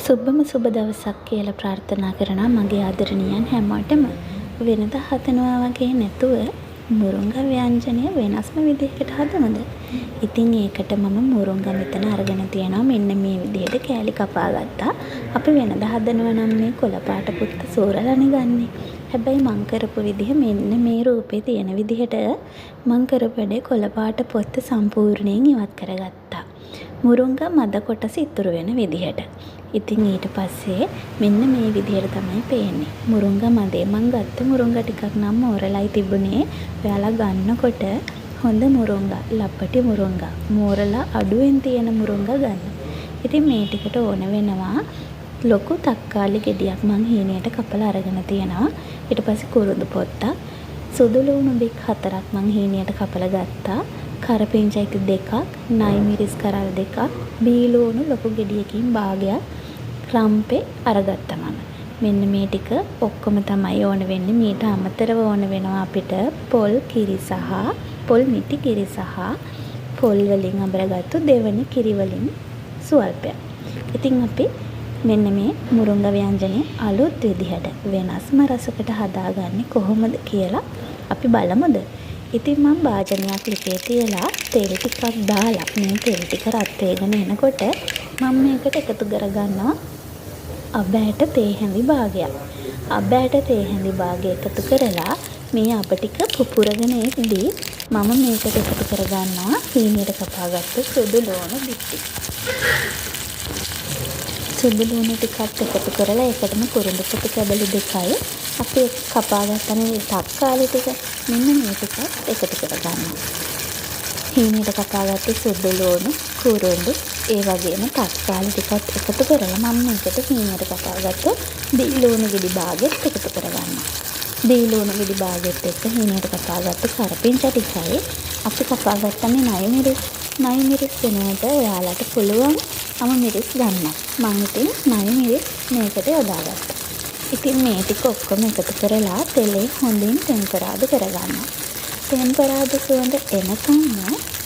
සුබම සුබ දවසක් කියලා ප්‍රාර්ථනා කරනවා මගේ ආදරණීයන් හැමෝටම. වෙනදා හදනවා වගේ නැතුව මුරුංගා ව්‍යංජනය වෙනස්ම විදිහකට හදමුද? ඉතින් ඒකට මම මුරුංගා මෙතන අරගෙන තියෙනවා මෙන්න මේ විදිහට කෑලි කපා ගත්තා. අපි වෙනදා හදනවා නම් මේ කොළ පාට පුත්ත සෝරලානේ ගන්නෙ. හැබැයි මං කරපු විදිහ මෙන්න මේ රූපේ තියෙන විදිහට මං කරපු වැඩේ කොළ පාට පොත්ත සම්පූර්ණයෙන් ඉවත් කරගත්තා. මුරුංගා මද කොටස ඉතුරු වෙන විදිහට. ඉතින් ඊට පස්සේ මෙන්න මේ විදිහට තමයි පේන්නේ. මුරුංගා මදේ මං ගත්ත මුරුංගා ටිකක් නම් මෝරලයි තිබුණේ. ඔයාලා ගන්නකොට හොඳ මුරුංගා, ලපටි මුරුංගා, මෝරලා අඩුවෙන් තියෙන මුරුංගා ගන්න. ඉතින් මේ ටිකට ඕන වෙනවා ලොකු තක්කාලි ගෙඩියක් මං හීනයට කපලා අරගෙන තියෙනවා. ඊට පස්සේ කුරුඳු පොත්තක්, සුදු ලුණු බික් 4ක් මං හීනයට කපලා ගත්තා. කරපිංචා දෙකක්, නයි මිරිස් කරල් දෙකක්, බීලෝණු ලොකු ගෙඩියකින් භාගයක් රම්පේ අරගත්තා මම. මෙන්න මේ ටික ඔක්කොම තමයි ඕන වෙන්නේ. මීට අමතරව ඕන වෙනවා අපිට පොල් කිරි සහ පොල් මිටි කිරි සහ පොල් වලින් අඹරගත්තු දෙවනි කිරි වලින් සුවල්පයක්. ඉතින් අපි මෙන්න මේ මුරුංගා ව්‍යංජනේ අලුත් විදිහට වෙනස්ම රසකට හදාගන්නේ කොහොමද කියලා අපි බලමුද? ඉතින් මම භාජනයක් ලිපේ තියලා තෙල් ටිකක් දාලා මේ තෙල් ටික රත් වෙගෙන එනකොට මම මේකට එකතු කරගන්නවා අබ ඇට තේ හැඳි භාගයක්. අබ ඇට තේ හැඳි භාගය එකතු කරලා මේ අබ ටික පුපුරගෙන එද්දී මම මේකට එකතු කරගන්නවා හීනයට කපාගත්තු සුදු ලුණු බිත්ති. සුදු ලුණු ටිකත් එකතු කරලා ඒකටම කුරුඳු පොතු කැබලි දෙකයි අපි කපාගත්තන තක්කාලි ටික මෙන්න මේ ටික එකතු කරගන්නවා. හීනයට කපාගත්තු සුදු ලුණු, කුරුඳු, ඒ වගේම තක්කාලි ටිකත් එකතු කරලා මම මේකට හීනයට කපාගත්තු දී ලුණු ගෙඩි භාගෙත් එකතු කරගන්නවා. දී ලුණු ගෙඩි භාගෙත් එක්ක හීනයට කපාගත්තු කරපිංචා ටිකයි අපි කපාගත්තනේ නයි මිරිස්. නයි මිරිස් වෙනුවට ඔයාලට පුළුවන් මිරිස් ගන්න. මම ඉතින් නයි මිරිස් මේකට යොදාගත්තා. ඉතින් මේ ටික ඔක්කොම එකතු කරලා තෙලේ හොඳින් ටෙම්පරාදු කරගන්නවා. ටෙම්පරාදු සුවඳ එනකම්ම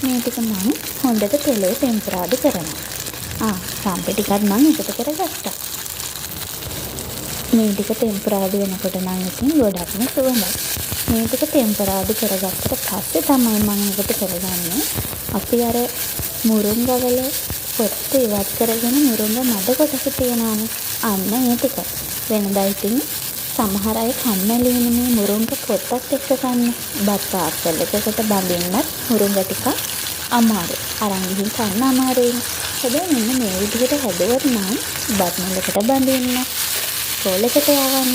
මේ ටික මම හොඳට තෙලේ ටෙම්පරාදු කරනවා. රම්පේ ටිකක් මම එකතු කරගත්තා. මේ ටික ටෙම්පරාදු වෙනකොට නම් ඉතින් ගොඩක්ම සුවඳයි. මේ ටික ටෙම්පරාදු කරගත්තට පස්සේ තමයි මම එකතු කරගන්නේ අපි අර මුරුංගා වල පොත්ත ඉවත් කරගෙන මුරුංගා මඩ කොටස තියනවානේ. අන්න ඒ ටික. වෙනදා ඉතින් සමහර අය කම්මැලිනේ මේ මුරුංගා පොත්තත් එක්ක කන්න. බත් ආප්පල් එකකට බඳින්නත් මුරුංගා ටික අමාරුයි. අරන් ගිහින් කන්න අමාරුයි. හැබැයි මෙන්න මේ විදිහට හැදුවොත් නම් බත් නලකට බඳින්න, කෝලකට යවන්න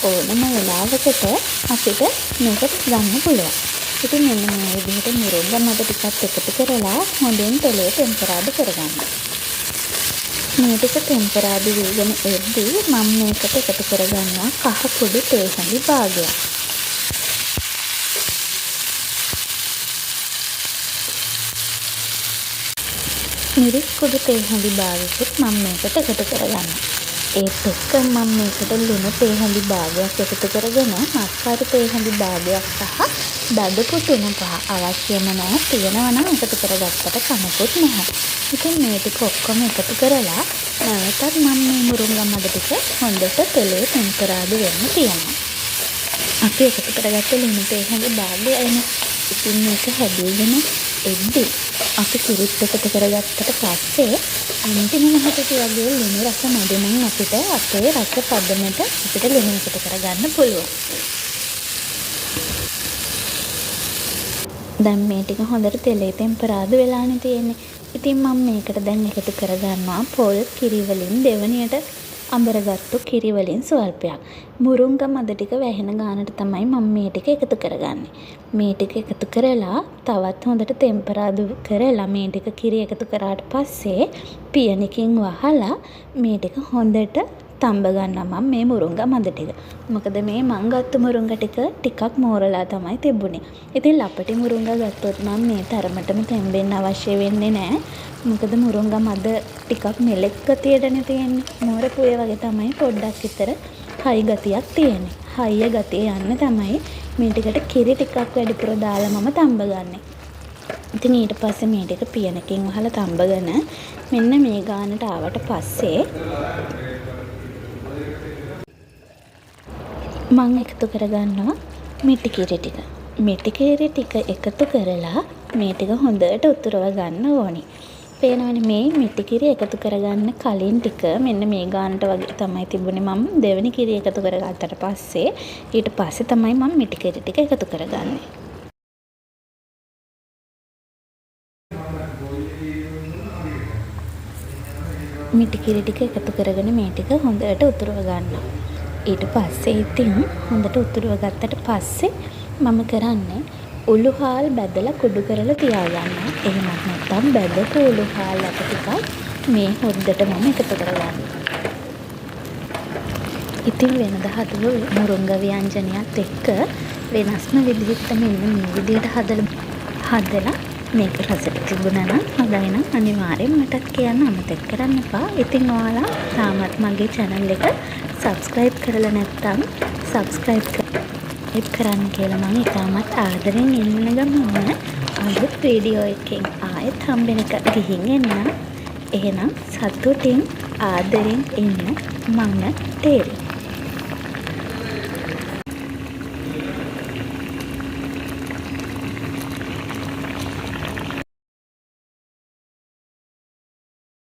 ඕනම වෙලාවකට අපිට මේක ගන්න පුළුවන්. ඉතින් මෙන්න මේ විදිහට මුරුංගා මඩ ටිකත් එකතු කරලා හොඳින් තෙලේ ටෙම්පරාදු කරගන්න. මේ ටික ටෙම්පරාදු වෙගෙන එද්දී මම මේකට එකතු කරගන්නවා කහ කුඩු තේ හැඳි භාගයක්. මිරිස් කුඩු තේ හැඳි භාගයකුත් මම මේකට එකතු කරගන්නවා. ඒත් එක්ක මම මේකට ලුණු තේ හැඳි භාගයක් එකතු කරගෙන මස්කාරු තේ හැඳි භාගයක් සහ බඩපු තුන පහ අවශ්‍යම නැහැ. තියෙනවා නම් එකතු කරගත්තට කමකුත් නැහැ. ඉතින් මේ ටික ඔක්කොම එකතු කරලා නැවතත් මම මේ මුරුංගා මඩ ටික හොඳට තෙලේ ටෙම්පරාදු වෙන්න තියනවා. අපි එකතු කරගත්ත ලුණු තේ හැඳි භාගය එන. ඉතින් මේක හැදීගෙන එද්දී අපි කිරිත් එකතු කරගත්තට පස්සේ අන්තිමම හැටි වගේ ලුණු රස මැද නම් අපිට අපේ රස පදමට අපිට ලුණු එකතු කරගන්න පුළුවන්. දැන් මේ ටික හොඳට තෙලේ ටෙම්පරාදු වෙලානේ තියෙන්නේ. ඉතින් මම මේකට දැන් එකතු කරගන්නවා පොල් කිරි වලින් දෙවනියට අඹරගත්තු කිරි වලින් ස්වල්පයක්. මුරුංගා මද ටික වැහෙන ගානට තමයි මම මේ ටික එකතු කරගන්නේ. මේ ටික එකතු කරලා තවත් හොඳට ටෙම්පරාදු කරලා මේ ටික කිරි එකතු කරාට පස්සේ පියනකින් වහලා මේ ටික හොඳට තඹ ගන්නවා මම මේ මුරුංගා මද ටික. මොකද මේ මං ගත්ත මුරුංගා ටිකක් මෝරලා තමයි තිබුණේ. ඉතින් ලපටි මුරුංගා ගත්තොත් නම් මේ තරමටම තැම්බෙන්න අවශ්‍ය වෙන්නේ නැහැ. මොකද මුරුංගා මද ටිකක් මෙලෙක් ගතියටනේ තියෙන්නේ. මෝරපු ඒ වගේ තමයි පොඩ්ඩක් විතර හයි ගතියක් තියෙන්නේ. හයිය ගතිය යන්න තමයි මේ ටිකට කිරි ටිකක් වැඩිපුර දාලා මම තඹ ගන්නෙ. ඉතින් ඊට පස්සේ මේ ටික පියනකින් වහලා තඹගෙන මෙන්න මේ ගානට ආවට පස්සේ මම එකතු කරගන්නවා මිටි කිරි ටික. මිටි කිරි ටික එකතු කරලා මේ ටික හොඳට උතුරව ගන්න ඕනි. පේනවනේ මේ මිටි කිරි එකතු කරගන්න කලින් ටික මෙන්න මේ ගානට වගේ තමයි තිබුණේ. මම දෙවෙනි කිරි එකතු කරගත්තට පස්සේ ඊට පස්සේ තමයි මම මිටි කිරි ටික එකතු කරගන්නේ. මිටි කිරි ටික එකතු කරගෙන මේ ටික හොඳට උතුරව ගන්නවා. ඊට පස්සේ ඉතින් හොඳට උතුරව ගත්තට පස්සේ මම කරන්නේ උළුහාල් බැදලා කුඩු කරලා තියාගන්නවා. එහෙමත් නැත්නම් බැදපු උළුහාල් අත ටිකක් මේ හොද්දට මම එකතු කරගන්නවා. ඉතින් වෙනද හදපු මුරුංග ව්‍යංජනයත් එක්ක වෙනස්ම විදිහට මෙන්න මේ විදිහට හදලා මේක රසට තිබුණා නම් හොඳයි නම් අනිවාර්යෙන් මටත් කියන්න අමතක කරන්න එපා. ඉතින් ඔයාලා තාමත් මගේ channel එක subscribe කරලා නැත්නම් subscribe කරන්න කියලා මම ඉතාමත් ආදරෙන් ඉන්න ගමන් අලුත් වීඩියෝ එකකින් ආයෙත් හම්බෙනක ගිහින් එන්න. එහෙනම් සතුටින් ආදරෙන් ඉන්න මම තේරෙයි.